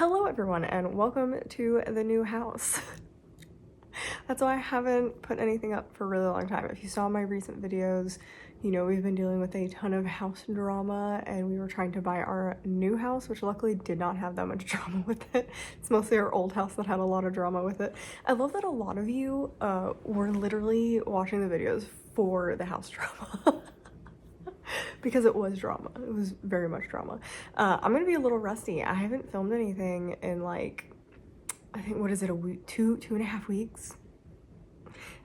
Hello everyone and welcome to the new house. That's why I haven't put anything up for a really long time. If you saw my recent videos, you know we've been dealing with a ton of house drama and we were trying to buy our new house, which luckily did not have that much drama with it. It's mostly our old house that had a lot of drama with it. I love that a lot of you were literally watching the videos for the house drama. Because it was drama. It was very much drama. I'm gonna be a little rusty. I haven't filmed anything in like, I think, what is it, a week, two and a half weeks?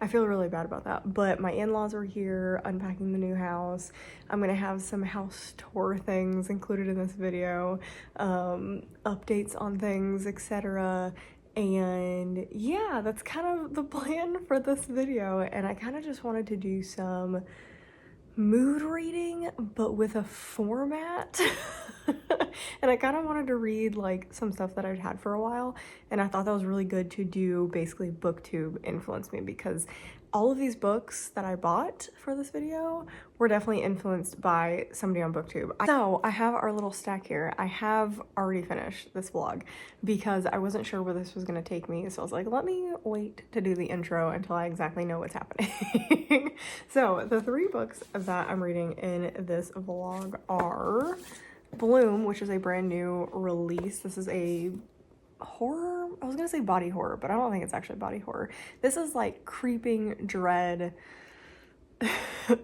I feel really bad about that, but my in-laws are here unpacking the new house. I'm gonna have some house tour things included in this video, updates on things, etc. And yeah, that's kind of the plan for this video. And I kind of just wanted to do some mood reading but with a format. And I kind of wanted to read like some stuff that I'd had for a while, and I thought that was really good to do. Basically Booktube influenced me because all of these books that I bought for this video were definitely influenced by somebody on Booktube. So I have our little stack here. I have already finished this vlog because I wasn't sure where this was going to take me, so I was like, let me wait to do the intro until I exactly know what's happening. So the three books that I'm reading in this vlog are Bloom, which is a brand new release. This is a horror. I was gonna say body horror, but I don't think it's actually body horror. This is like creeping dread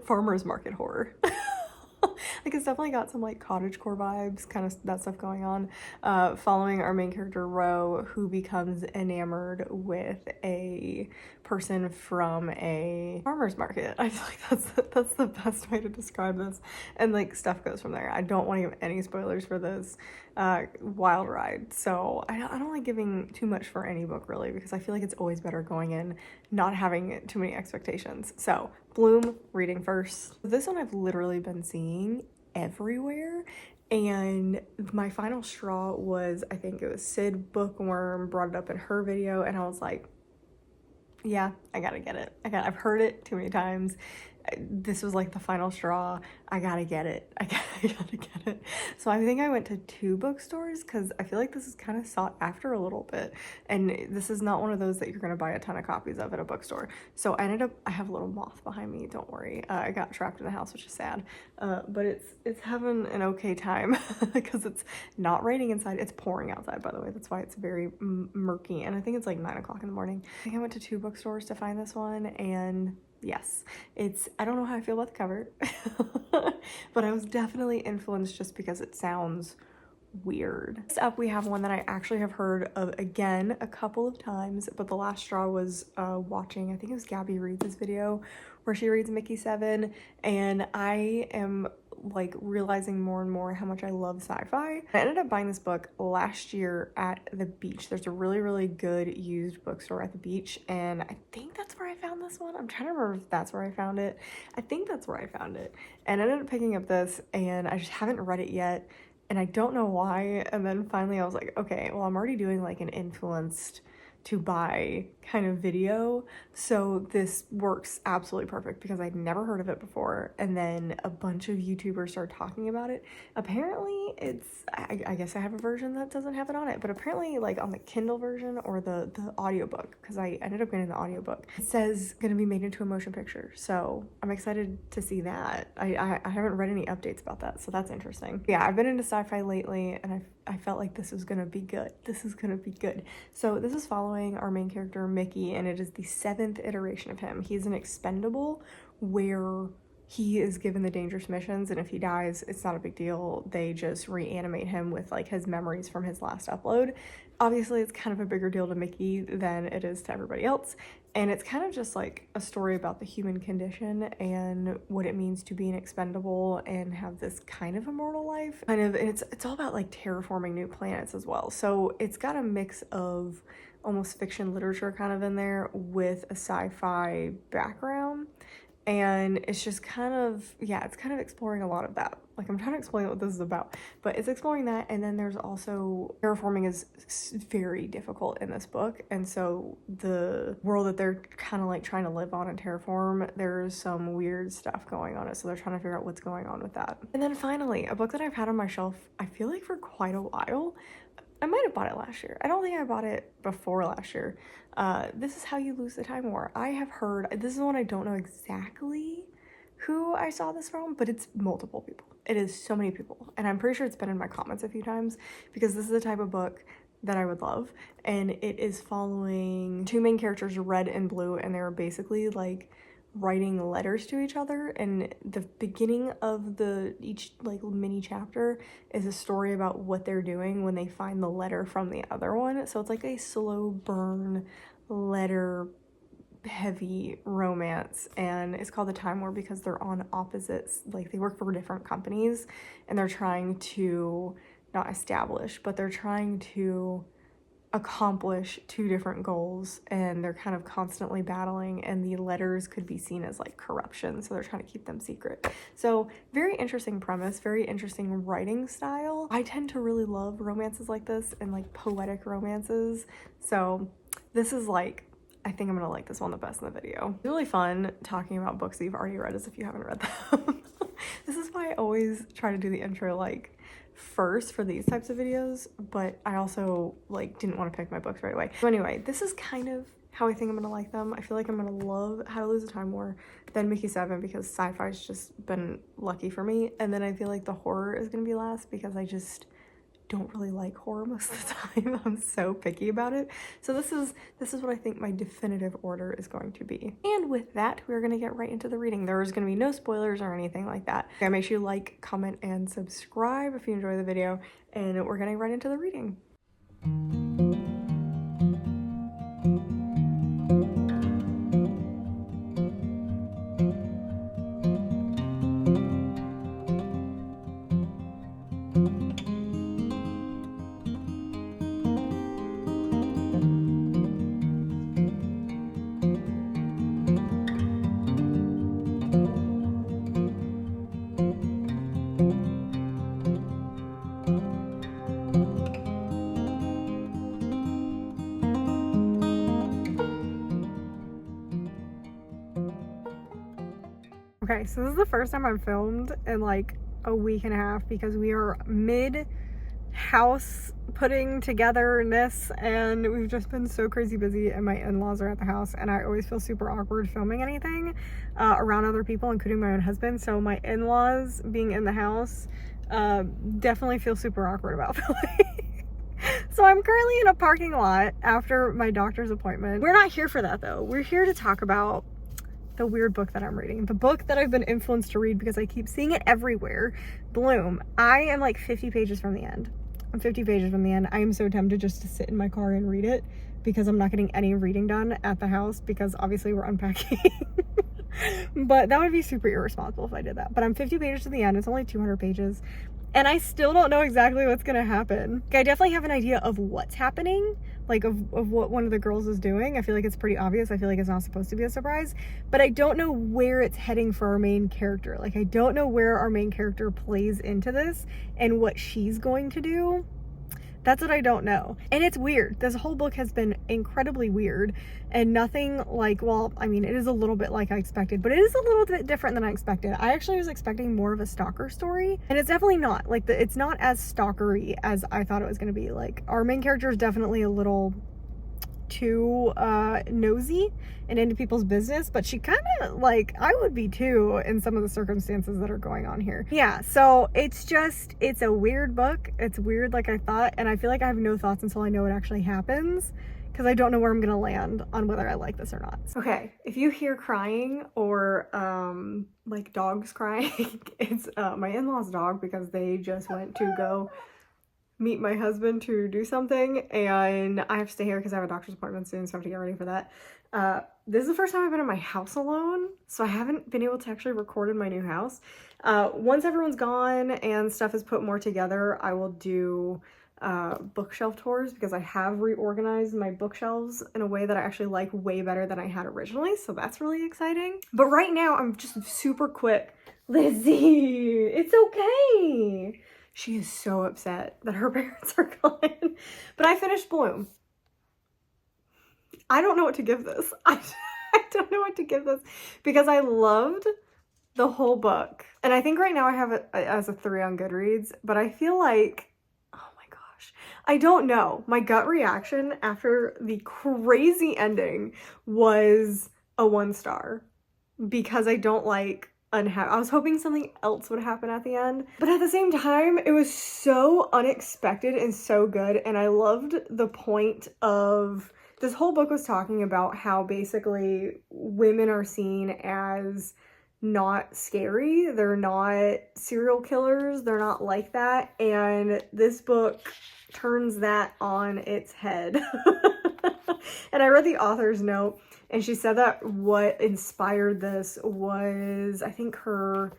farmer's market horror. Like, it's definitely got some like cottagecore vibes, kind of that stuff going on, following our main character Ro, who becomes enamored with a person from a farmer's market. I feel like that's the best way to describe this, and like stuff goes from there. I don't want to give any spoilers for this wild ride, so I don't like giving too much for any book really, because I feel like it's always better going in not having too many expectations. So Bloom, reading first. This one I've literally been seeing everywhere, and my final straw was, I think it was Sid Bookworm brought it up in her video, and I was like, yeah, I gotta get it. I've heard it too many times. This was like the final straw. I gotta get it. I gotta get it. So I think I went to 2 bookstores because I feel like this is kind of sought after a little bit, and this is not one of those that you're gonna buy a ton of copies of at a bookstore. So I have a little moth behind me, don't worry. I got trapped in the house, which is sad, but it's having an okay time because it's not raining inside. It's pouring outside, by the way. That's why it's very murky, and I think it's like 9 o'clock in the morning. I think I went to 2 bookstores to find this one, and yes, I don't know how I feel about the cover, but I was definitely influenced just because it sounds weird. Next up, we have one that I actually have heard of again a couple of times, but the last straw was watching, I think it was Gabby Reed's video where she reads Mickey 7, and I am like realizing more and more how much I love sci-fi. I ended up buying this book last year at the beach. There's a really good used bookstore at the beach, and I think that's where I found this one. I'm trying to remember if that's where I found it. I think that's where I found it, and I ended up picking up this, and I just haven't read it yet, and I don't know why. And then finally I was like, okay, well, I'm already doing like an influenced to buy kind of video, so this works absolutely perfect because I'd never heard of it before, and then a bunch of YouTubers started talking about it. Apparently I guess I have a version that doesn't have it on it, but apparently like on the Kindle version or the audiobook, because I ended up getting the audiobook, it says gonna be made into a motion picture, so I'm excited to see that. I haven't read any updates about that, so that's interesting. Yeah, I've been into sci-fi lately, and I felt like this was gonna be good. This is gonna be good. So this is following our main character Mickey, and it is the 7th iteration of him. He's an expendable where he is given the dangerous missions, and if he dies, it's not a big deal. They just reanimate him with like his memories from his last upload. Obviously, it's kind of a bigger deal to Mickey than it is to everybody else, and it's kind of just like a story about the human condition and what it means to be an expendable and have this kind of immortal life. And it's all about like terraforming new planets as well. So it's got a mix of almost fiction literature kind of in there with a sci-fi background, and it's just kind of, yeah, it's kind of exploring a lot of that. Like, I'm trying to explain what this is about, but it's exploring that. And then there's also terraforming is very difficult in this book, and so the world that they're kind of like trying to live on and terraform, there's some weird stuff going on it, so they're trying to figure out what's going on with that. And then finally, a book that I've had on my shelf, I feel like for quite a while, I might have bought it last year. I don't think I bought it before last year. This is How You Lose the Time War. I have heard, this is one I don't know exactly who I saw this from, but it's multiple people. It is so many people. And I'm pretty sure it's been in my comments a few times because this is the type of book that I would love. And it is following two main characters, Red and Blue, and they're basically like writing letters to each other, and the beginning of each like mini chapter is a story about what they're doing when they find the letter from the other one. So it's like a slow burn letter heavy romance, and it's called The Time War because they're on opposites, like they work for different companies and they're trying to not establish, but they're trying to accomplish two different goals, and they're kind of constantly battling, and the letters could be seen as like corruption, so they're trying to keep them secret. So very interesting premise, very interesting writing style. I tend to really love romances like this and like poetic romances, so this is like, I think I'm gonna like this one the best in the video. It's really fun talking about books that you've already read as if you haven't read them. This is why I always try to do the intro like first for these types of videos, but I also like didn't want to pick my books right away. So anyway, this is kind of how I think I'm gonna like them. I feel like I'm gonna love How to Lose a Time War, then Mickey 7 because sci-fi's just been lucky for me, and then I feel like the horror is gonna be last because I just don't really like horror most of the time. I'm so picky about it. So this is what I think my definitive order is going to be. And with that, we're gonna get right into the reading. There's gonna be no spoilers or anything like that. Okay, make sure you like, comment, and subscribe if you enjoy the video, and we're gonna get right into the reading. Okay, so this is the first time I've filmed in like a week and a half because we are mid house putting togetherness, and we've just been so crazy busy, and my in-laws are at the house, and I always feel super awkward filming anything around other people, including my own husband. So my in-laws being in the house definitely feel super awkward about filming. So I'm currently in a parking lot after my doctor's appointment. We're not here for that though. We're here to talk about the weird book that I'm reading, the book that I've been influenced to read because I keep seeing it everywhere, Bloom. I am like 50 pages from the end. I'm 50 pages from the end. I am so tempted just to sit in my car and read it because I'm not getting any reading done at the house because obviously we're unpacking. But that would be super irresponsible if I did that. But I'm 50 pages to the end. It's only 200 pages. And I still don't know exactly what's gonna happen. I definitely have an idea of what's happening, like of what one of the girls is doing. I feel like it's pretty obvious. I feel like it's not supposed to be a surprise, but I don't know where it's heading for our main character. Like I don't know where our main character plays into this and what she's going to do. That's what I don't know. And it's weird. This whole book has been incredibly weird and nothing like, well, I mean, it is a little bit like I expected, but it is a little bit different than I expected. I actually was expecting more of a stalker story, and it's definitely not. Like, it's not as stalkery as I thought it was going to be. Like, our main character is definitely a little too nosy and into people's business, but she kind of, like, I would be too in some of the circumstances that are going on here. Yeah, so it's a weird book. It's weird like I thought, and I feel like I have no thoughts until I know what actually happens because I don't know where I'm gonna land on whether I like this or not. Okay, if you hear crying or like dogs crying, it's my in-laws' dog because they just went to go meet my husband to do something, and I have to stay here because I have a doctor's appointment soon, so I have to get ready for that. This is the first time I've been in my house alone, so I haven't been able to actually record in my new house. Once everyone's gone and stuff is put more together, I will do bookshelf tours because I have reorganized my bookshelves in a way that I actually like way better than I had originally, so that's really exciting. But right now, I'm just super quick. Lizzie, it's okay. She is so upset that her parents are gone. But I finished Bloom. I don't know what to give this. I don't know what to give this because I loved the whole book. And I think right now I have it as a 3 on Goodreads, but I feel like, oh my gosh, gosh. I don't know. My gut reaction after the crazy ending was a 1 star because I don't like unhappy. I was hoping something else would happen at the end, but at the same time, it was so unexpected and so good, and I loved the point of this whole book was talking about how basically women are seen as not scary, they're not serial killers, they're not like that, and this book turns that on its head. And I read the author's note, and she said that what inspired this was, I think I don't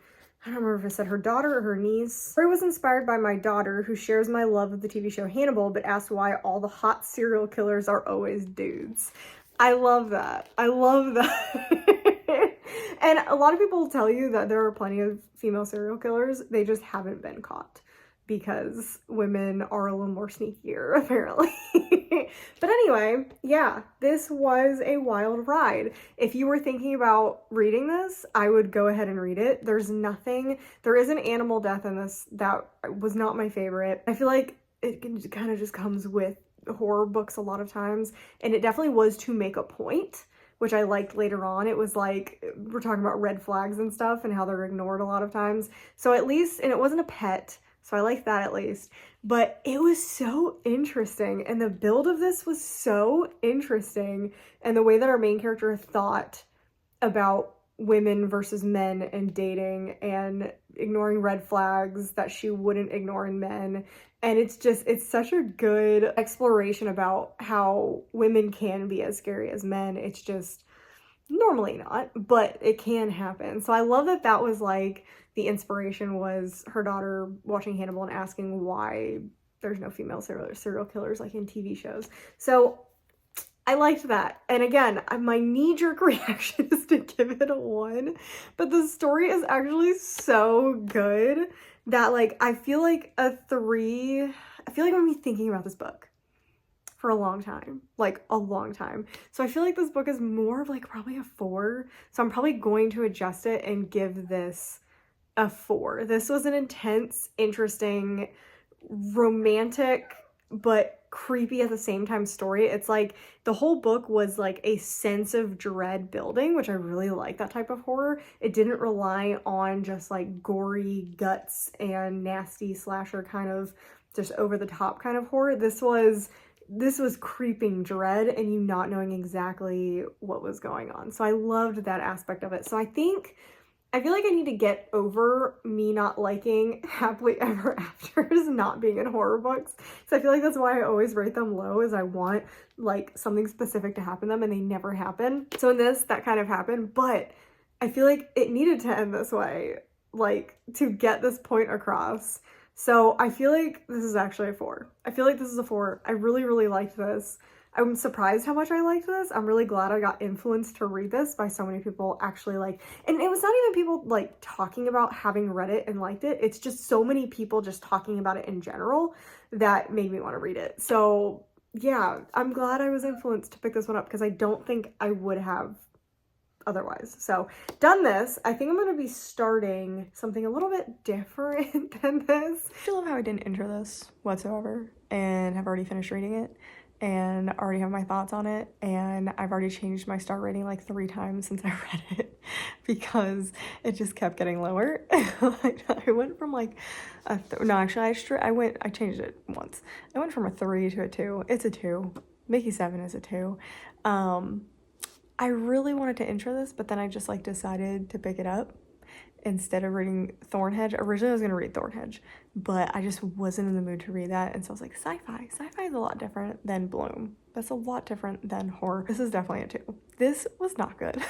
remember if it said her daughter or her niece. The story was inspired by my daughter, who shares my love of the TV show Hannibal, but asks why all the hot serial killers are always dudes. I love that. I love that. And a lot of people tell you that there are plenty of female serial killers. They just haven't been caught because women are a little more sneakier, apparently. But anyway, yeah, this was a wild ride. If you were thinking about reading this, I would go ahead and read it. There is an animal death in this that was not my favorite. I feel like it kind of just comes with horror books a lot of times, and it definitely was to make a point, which I liked later on. It was like, we're talking about red flags and stuff and how they're ignored a lot of times. So at least, and it wasn't a pet, so I liked that at least. But it was so interesting, and the build of this was so interesting, and the way that our main character thought about women versus men and dating and ignoring red flags that she wouldn't ignore in men. And it's such a good exploration about how women can be as scary as men. It's just normally not, but it can happen. So I love that that was like the inspiration was her daughter watching Hannibal and asking why there's no female serial killers like in TV shows. So I liked that. And again, my knee-jerk reaction is to give it a 1, but the story is actually so good that like I feel like a 3. I feel like I'm gonna be thinking about this book for a long time, like a long time. So I feel like this book is more of like probably a 4. So I'm probably going to adjust it and give this a 4. This was an intense, interesting, romantic, but creepy at the same time story. It's like the whole book was like a sense of dread building, which I really like that type of horror. It didn't rely on just like gory guts and nasty slasher kind of just over the top kind of horror. This was creeping dread and you not knowing exactly what was going on. So I loved that aspect of it. So I feel like I need to get over me not liking happily ever afters not being in horror books. So I feel like that's why I always rate them low, is I want like something specific to happen to them and they never happen. So in this, that kind of happened, but I feel like it needed to end this way, like to get this point across. So I feel like this is actually a 4. I feel like this is a 4. I really, really liked this. I'm surprised how much I liked this. I'm really glad I got influenced to read this by so many people actually like, and it was not even people like talking about having read it and liked it. It's just so many people just talking about it in general that made me want to read it. So yeah, I'm glad I was influenced to pick this one up because I don't think I would have otherwise. So done this, I think I'm going to be starting something a little bit different than this. I love how I didn't intro this whatsoever and have already finished reading it and already have my thoughts on it, and I've already changed my star rating like 3 times since I read it because it just kept getting lower. I went from like no, actually I changed it once. I went from a 3 to a 2. It's a 2. Mickey 7 is a 2. I really wanted to intro this, but then I just like decided to pick it up instead of reading Thornhedge. Originally I was going to read Thornhedge, but I just wasn't in the mood to read that. And so I was like, sci-fi. Sci-fi is a lot different than Bloom. That's a lot different than horror. This is definitely a 2. This was not good.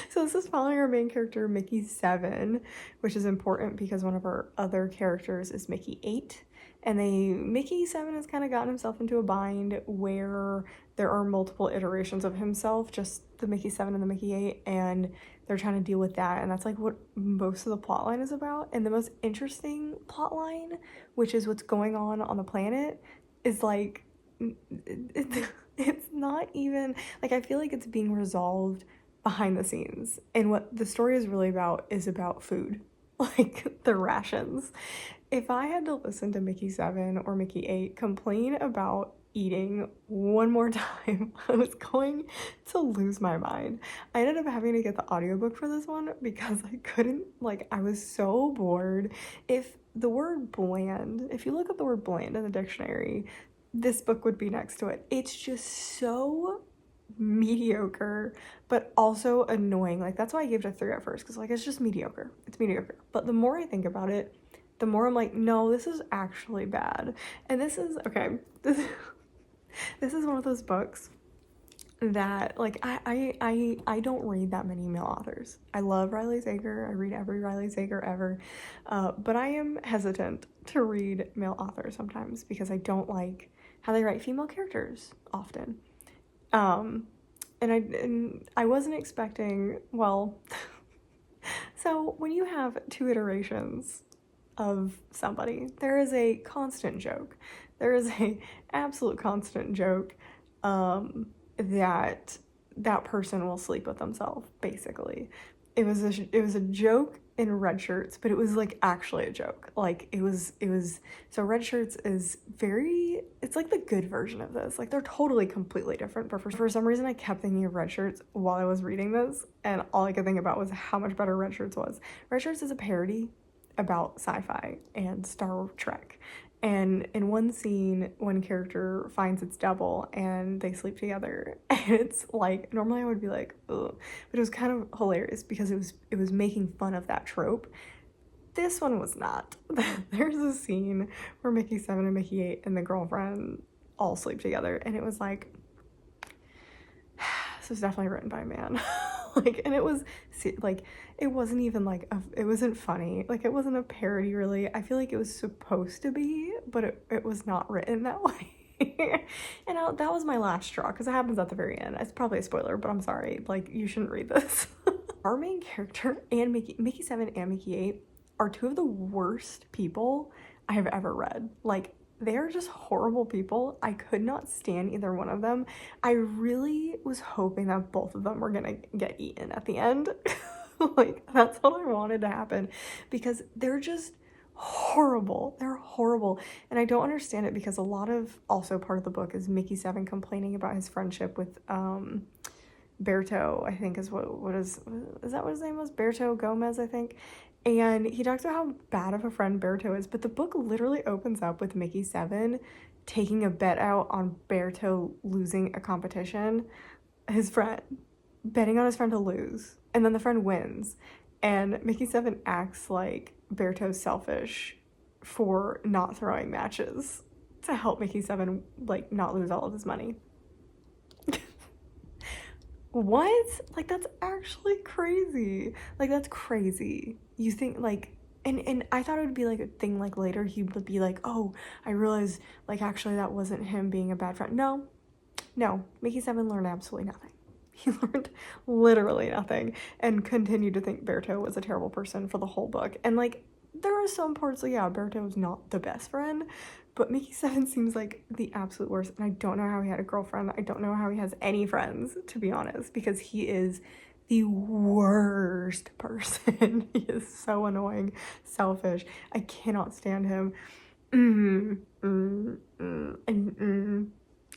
So this is following our main character, Mickey 7, which is important because one of our other characters is Mickey 8. And Mickey 7 has kind of gotten himself into a bind where there are multiple iterations of himself, just the Mickey 7 and the Mickey 8, and they're trying to deal with that. And that's like what most of the plotline is about. And the most interesting plotline, which is what's going on the planet, is like, it's not even, like I feel like it's being resolved behind the scenes. And what the story is really about is about food, like the rations. If I had to listen to Mickey 7 or Mickey 8 complain about eating one more time, I was going to lose my mind. I ended up having to get the audiobook for this one because I couldn't, like, I was so bored. If the word bland, if you look up the word bland in the dictionary, this book would be next to it. It's just so mediocre, but also annoying. Like, that's why I gave it a 3 at first, because, like, it's just mediocre. It's mediocre. But the more I think about it, the more I'm like, no, this is actually bad. And this is, okay, this is one of those books that, like, I don't read that many male authors. I love Riley Sager. I read every Riley Sager ever. But I am hesitant to read male authors sometimes because I don't like how they write female characters often. And I wasn't expecting, well, so when you have 2 iterations of somebody, there is a constant joke. There is a absolute constant joke that that person will sleep with themselves, basically. It was a joke in Red Shirts, but it was like actually a joke. Like it was so Red Shirts is it's like the good version of this. Like they're totally completely different, but for some reason I kept thinking of Red Shirts while I was reading this, and all I could think about was how much better Red Shirts was. Red Shirts is a parody about sci-fi and Star Trek. And in one scene, one character finds its double and they sleep together. And it's like, normally I would be like, ugh. But it was kind of hilarious because it was making fun of that trope. This one was not. There's a scene where Mickey 7 and Mickey 8 and the girlfriend all sleep together. And it was like, this was definitely written by a man. Like, and it was like, it wasn't even like it wasn't funny, like it wasn't a parody really. I feel like it was supposed to be, but it was not written that way. And that was my last straw because it happens at the very end. It's probably a spoiler, but I'm sorry, like you shouldn't read this. Our main character and Mickey 7 and Mickey 8 are 2 of the worst people I have ever read. Like, they are just horrible people. I could not stand either one of them. I really was hoping that both of them were gonna get eaten at the end. Like, that's what I wanted to happen because they're just horrible. They're horrible. And I don't understand it because a lot of, also part of the book is Mickey 7 complaining about his friendship with Berto, I think is is that what his name was? Berto Gomez, I think. And he talks about how bad of a friend Berto is, but the book literally opens up with Mickey 7 taking a bet out on Berto losing a competition. His friend, betting on his friend to lose, and then the friend wins. And Mickey 7 acts like Berto's selfish for not throwing matches to help Mickey 7, like, not lose all of his money. What? Like, that's actually crazy. Like, that's crazy. You think, like, and I thought it would be, like, a thing, like, later he would be like, oh, I realized, like, actually that wasn't him being a bad friend. No, Mickey 7 learned absolutely nothing. He learned literally nothing and continued to think Berto was a terrible person for the whole book. And, like, there are some parts, like, yeah, Berto is not the best friend, but Mickey 7 seems like the absolute worst. And I don't know how he had a girlfriend. I don't know how he has any friends, to be honest, because he is the worst person. He is so annoying, selfish. I cannot stand him. And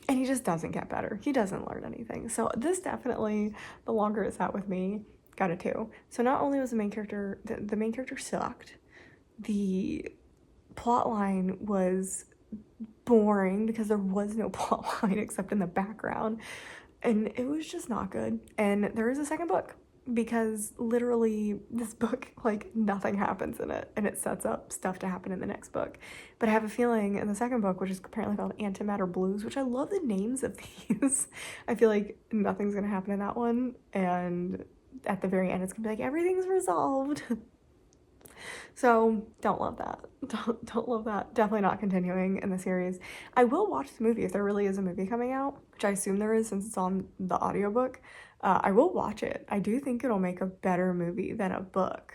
he just doesn't get better. He doesn't learn anything. So this definitely, the longer it sat with me, got a 2. So not only was the main character, the main character sucked, the plot line was boring because there was no plot line except in the background, and it was just not good. And there is a second book because literally this book, like, nothing happens in it and it sets up stuff to happen in the next book. But I have a feeling in the second book, which is apparently called Antimatter Blues, which I love the names of these, I feel like nothing's gonna happen in that one, and at the very end it's gonna be like everything's resolved. So don't love that. Don't love that. Definitely not continuing in the series. I will watch the movie if there really is a movie coming out, which I assume there is since it's on the audiobook. I will watch it. I do think it'll make a better movie than a book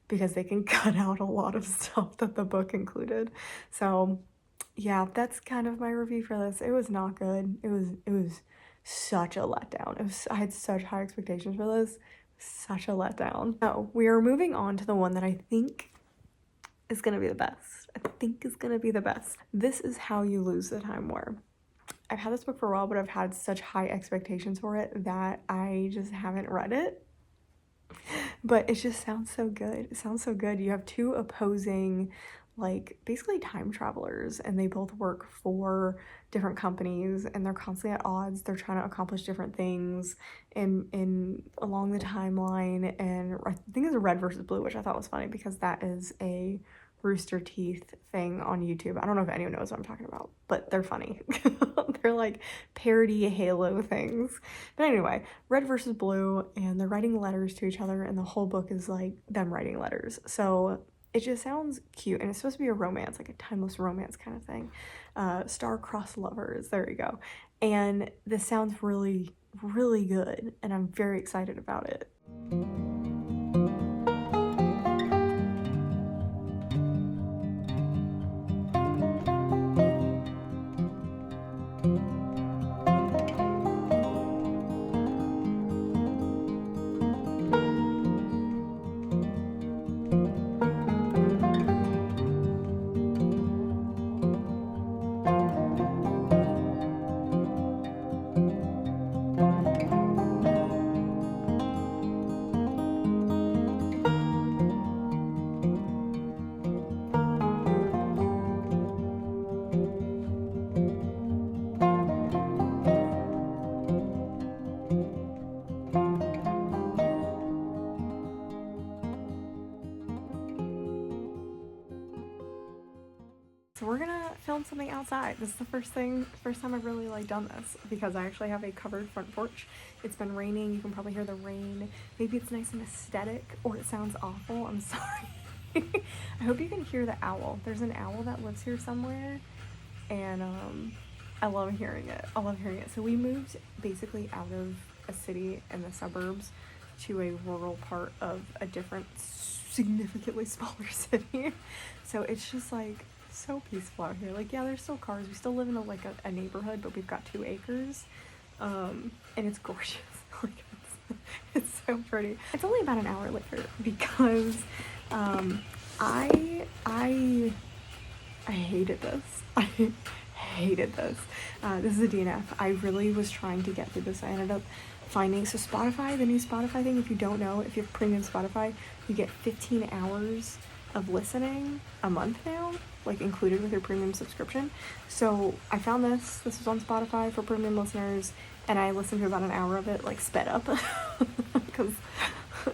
because they can cut out a lot of stuff that the book included. So yeah, that's kind of my review for this. It was not good. It was such a letdown. I had such high expectations for this. Such a letdown. So we are moving on to the one that I think is gonna be the best. I think is gonna be the best. This Is How You Lose the Time War. I've had this book for a while, but I've had such high expectations for it that I just haven't read it. But it just sounds so good. It sounds so good. You have two opposing, like, basically time travelers, and they both work for different companies, and they're constantly at odds. They're trying to accomplish different things in along the timeline. And I think it's a Red versus Blue, which I thought was funny because that is a Rooster Teeth thing on YouTube. I don't know if anyone knows what I'm talking about, but they're funny. They're like parody Halo things. But anyway, Red versus Blue, and they're writing letters to each other, and the whole book is like them writing letters. So it just sounds cute, and it's supposed to be a romance, like a timeless romance kind of thing. Star-crossed lovers, there you go. And this sounds really, really good, and I'm very excited about it. So we're gonna film something outside. This is the first time I've really like done this because I actually have a covered front porch. It's been raining. You can probably hear the rain. Maybe it's nice and aesthetic, or it sounds awful. I'm sorry. I hope you can hear the owl. There's an owl that lives here somewhere, and I love hearing it. I love hearing it. So we moved basically out of a city in the suburbs to a rural part of a different, significantly smaller city. So it's just like so peaceful out here. Like, yeah, there's still cars. We still live in a neighborhood, but we've got 2 acres, and it's gorgeous. Like, it's so pretty. It's only about an hour later because I hated this. I hated this. This is a DNF. I really was trying to get through this. I ended up finding, so Spotify, the new Spotify thing, if you don't know, if you have premium Spotify, you get 15 hours of listening a month now, like included with your premium subscription. So I found this was on Spotify for premium listeners, and I listened to about an hour of it, like sped up, because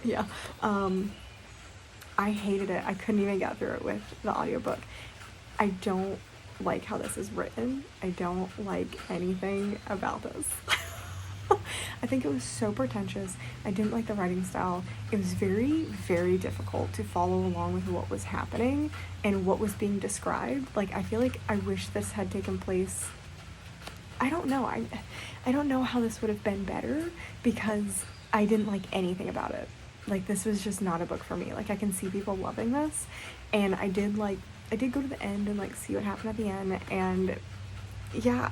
yeah, I hated it. I couldn't even get through it with the audiobook. I don't like how this is written. I don't like anything about this. I think it was so pretentious. I didn't like the writing style. It was very, very difficult to follow along with what was happening and what was being described. Like, I feel like I wish this had taken place. I don't know. I don't know how this would have been better because I didn't like anything about it. Like, this was just not a book for me. Like, I can see people loving this, and I did go to the end and like see what happened at the end, and yeah,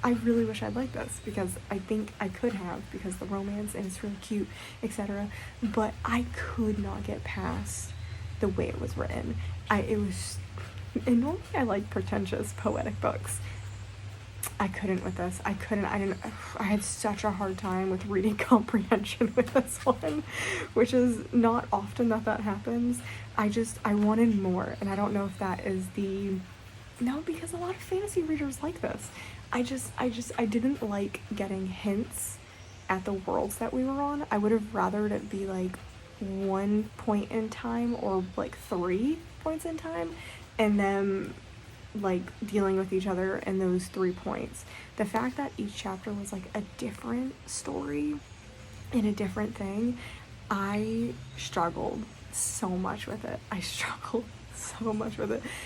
I really wish I'd liked this because I think I could have, because the romance and it's really cute, etc. But I could not get past the way it was written. And normally I like pretentious poetic books. I couldn't with this. I had such a hard time with reading comprehension with this one, which is not often that happens. I wanted more, and I don't know if that is no, because a lot of fantasy readers like this. I didn't like getting hints at the worlds that we were on. I would have rathered it be like 1 point in time or like 3 points in time, and then like dealing with each other in those 3 points. The fact that each chapter was like a different story and a different thing, I struggled so much with it.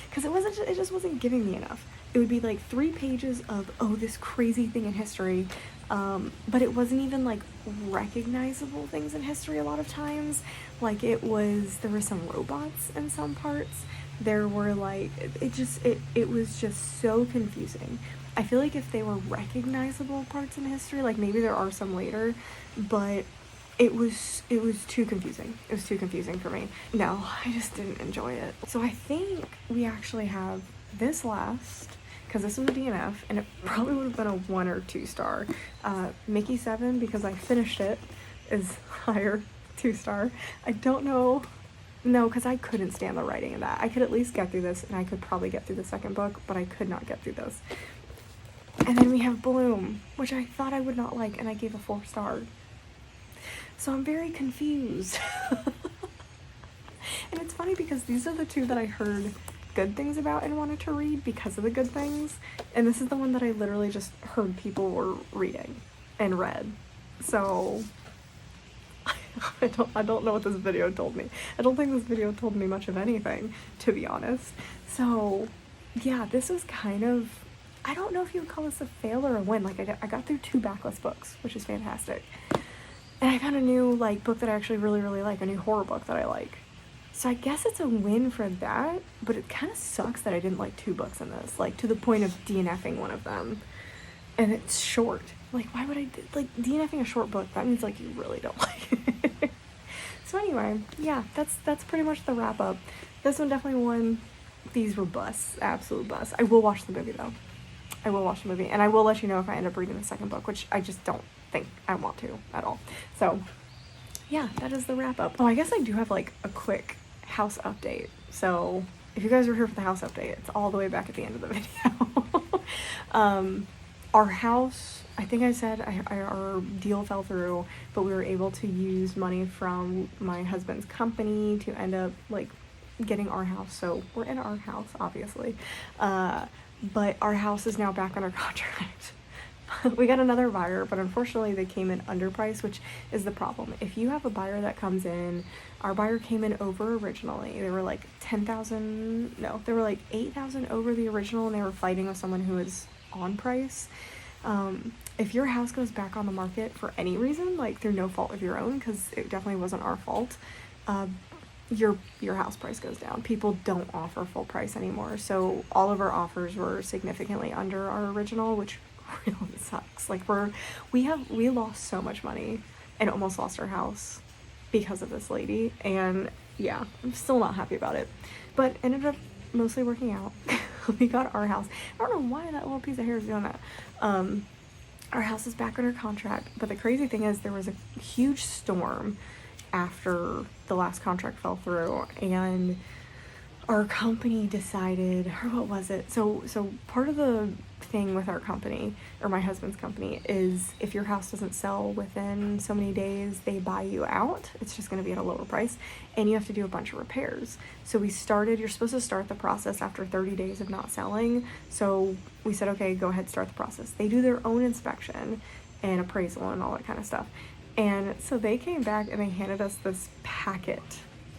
Because it just wasn't giving me enough. It would be like 3 pages of, oh, this crazy thing in history, but it wasn't even like recognizable things in history a lot of times. Like, there were some robots in some parts. There were like, it was just so confusing. I feel like if they were recognizable parts in history, like maybe there are some later, but it was too confusing. It was too confusing for me. No, I just didn't enjoy it. So I think we actually have this last, because this was a DNF, and it probably would have been a 1 or 2 star. Mickey 7, because I finished it, is higher, 2 star. I don't know. No, because I couldn't stand the writing in that. I could at least get through this, and I could probably get through the second book, but I could not get through this. And then we have Bloom, which I thought I would not like, and I gave a 4 star. So I'm very confused. And it's funny because these are the 2 that I heard good things about and wanted to read because of the good things. And this is the one that I literally just heard people were reading and read. So I don't know what this video told me. I don't think this video told me much of anything, to be honest. So yeah, this was kind of, I don't know if you would call this a fail or a win. Like I got through 2 backlist books, which is fantastic. And I got a new like book that I actually really, really like, a new horror book that I like. So I guess it's a win for that, but it kind of sucks that I didn't like 2 books in this, like to the point of DNFing one of them. And it's short. Like, why would I, like, DNFing a short book? That means, like, you really don't like it. So anyway, yeah, that's pretty much the wrap up. This one definitely won. These were busts, absolute busts. I will watch the movie, though. I will watch the movie, and I will let you know if I end up reading the second book, which I just don't think I want to at all. So, yeah, that is the wrap up. Oh, I guess I do have, like, a quick house update. So, if you guys were here for the house update, it's all the way back at the end of the video. Our house, I think I said our deal fell through, but we were able to use money from my husband's company to end up like getting our house. So we're in our house, obviously, but our house is now back under contract. We got another buyer, but unfortunately they came in underpriced, which is the problem. If you have a buyer that comes in, our buyer came in over originally. They were like 10,000, no, they were like 8,000 over the original, and they were fighting with someone who was on price. If your house goes back on the market for any reason, like through no fault of your own, because it definitely wasn't our fault, your house price goes down. People don't offer full price anymore, so all of our offers were significantly under our original, which really sucks. Like we lost so much money and almost lost our house because of this lady, and yeah, I'm still not happy about it, but ended up mostly working out. We got our house. I don't know why that little piece of hair is doing that. Our house is back under contract, but the crazy thing is there was a huge storm after the last contract fell through, and our company decided, or what was it? So part of the thing with our company, or my husband's company, is if your house doesn't sell within so many days, they buy you out. It's just going to be at a lower price, and you have to do a bunch of repairs. So you're supposed to start the process after 30 days of not selling. So we said, okay, go ahead, start the process. They do their own inspection and appraisal and all that kind of stuff. And so they came back and they handed us this packet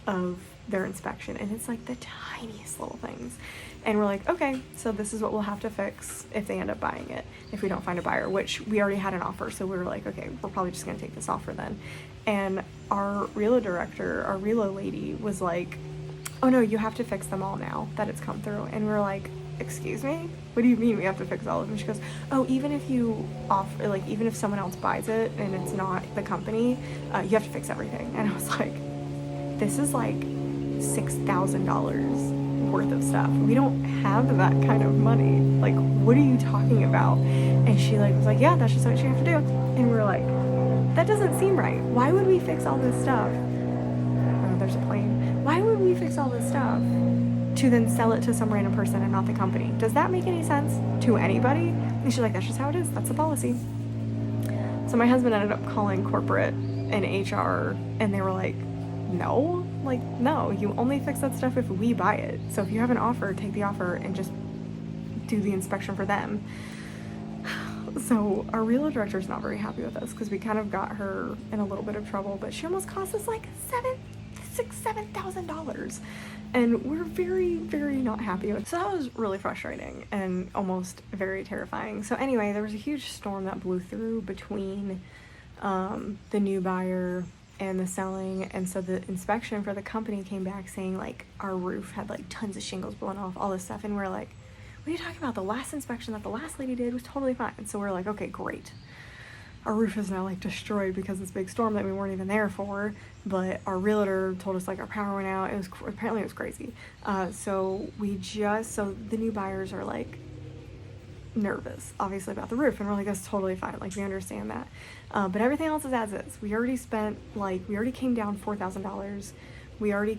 of their inspection, and it's like the tiniest little things, and we're like, okay, so this is what we'll have to fix if they end up buying it, if we don't find a buyer, which we already had an offer, so we were like, okay, we're probably just gonna take this offer then. And our relo lady was like, oh no, you have to fix them all now that it's come through. And we're like, excuse me, what do you mean we have to fix all of them? She goes, oh, even if someone else buys it and it's not the company, you have to fix everything. And I was like, this is like $6,000 worth of stuff. We don't have that kind of money. Like, what are you talking about? And she was like, yeah, that's just what you have to do. And we're like, that doesn't seem right. Why would we fix all this stuff? Oh, there's a plane. Why would we fix all this stuff to then sell it to some random person and not the company? Does that make any sense to anybody? And she's like, that's just how it is. That's the policy. So my husband ended up calling corporate and HR, and they were like, no, you only fix that stuff if we buy it. So if you have an offer, take the offer and just do the inspection for them. So our real director's not very happy with us because we kind of got her in a little bit of trouble, but she almost cost us like $7,000, and we're very, very not happy with it. So that was really frustrating and almost very terrifying. So anyway, there was a huge storm that blew through between the new buyer and the selling, and so the inspection for the company came back saying like our roof had like tons of shingles blown off, all this stuff, and we're like, what are you talking about? The last inspection that the last lady did was totally fine. So we're like, okay, great. our roof is now like destroyed because of this big storm that we weren't even there for, but our realtor told us like our power went out. It was, apparently it was crazy. So the new buyers are like nervous obviously about the roof, and we're like, that's totally fine, like we understand that, but everything else is as is. We already came down $4,000. We already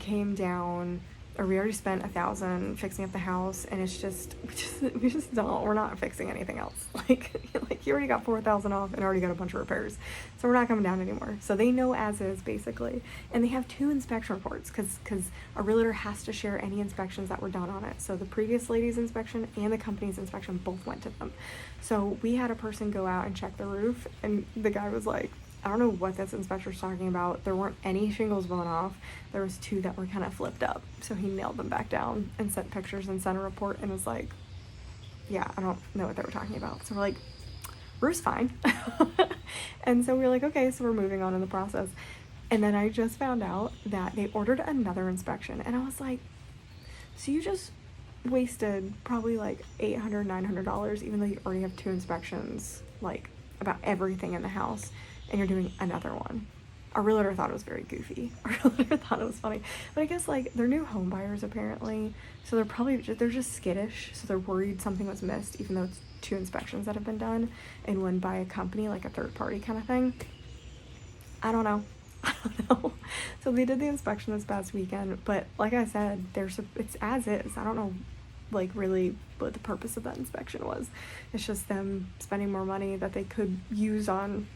spent $1,000 fixing up the house, and it's just we're not fixing anything else. Like you already got $4,000 off and already got a bunch of repairs, so we're not coming down anymore. So they know as is basically, and they have 2 inspection reports because a realtor has to share any inspections that were done on it. So the previous lady's inspection and the company's inspection both went to them. So we had a person go out and check the roof, and the guy was like, I don't know what this inspector's talking about. There weren't any shingles blown off. There was 2 that were kind of flipped up. So he nailed them back down and sent pictures and sent a report and was like, yeah, I don't know what they were talking about. So we're like, roof's fine. And so we were like, okay, so we're moving on in the process. And then I just found out that they ordered another inspection. And I was like, so you just wasted probably like $800, $900, even though you already have 2 inspections, like about everything in the house, and you're doing another one. Our realtor thought it was very goofy. Our realtor thought it was funny. But I guess like they're new home buyers apparently, so they're just skittish, so they're worried something was missed, even though it's 2 inspections that have been done and one by a company, like a third party kind of thing. I don't know. So they did the inspection this past weekend, but like I said, it's as is. I don't know like really what the purpose of that inspection was. It's just them spending more money that they could use on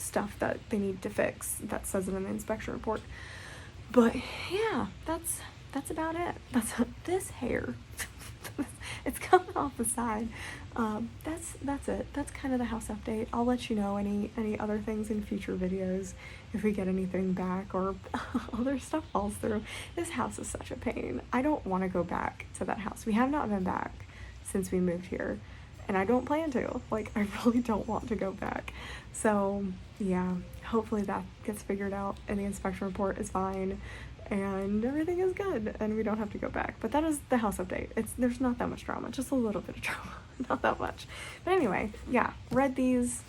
stuff that they need to fix. That says it in the inspection report. But yeah, that's about it. That's this hair. It's coming off the side. That's it. That's kind of the house update. I'll let you know any other things in future videos if we get anything back or other stuff falls through. This house is such a pain. I don't want to go back to that house. We have not been back since we moved here, and I don't plan to. Like, I really don't want to go back. So yeah, hopefully that gets figured out and the inspection report is fine and everything is good and we don't have to go back. But that is the house update. There's not that much drama, just a little bit of drama, not that much. But anyway, yeah, read these,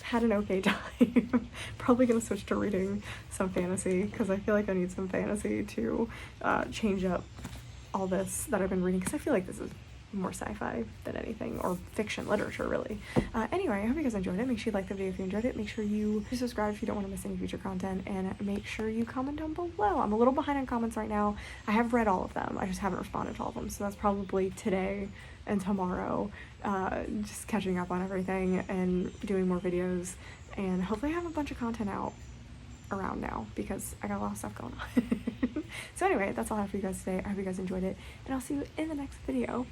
had an okay time. Probably gonna switch to reading some fantasy because I feel like I need some fantasy to change up all this that I've been reading, because I feel like this is more sci-fi than anything, or fiction literature really. Anyway, I hope you guys enjoyed it. Make sure you like the video if you enjoyed it. Make sure you subscribe if you don't want to miss any future content, and make sure you comment down below. I'm a little behind on comments right now. I have read all of them, I just haven't responded to all of them, so that's probably today and tomorrow, just catching up on everything and doing more videos, and hopefully I have a bunch of content out around now because I got a lot of stuff going on. So anyway, that's all I have for you guys today. I hope you guys enjoyed it, and I'll see you in the next video.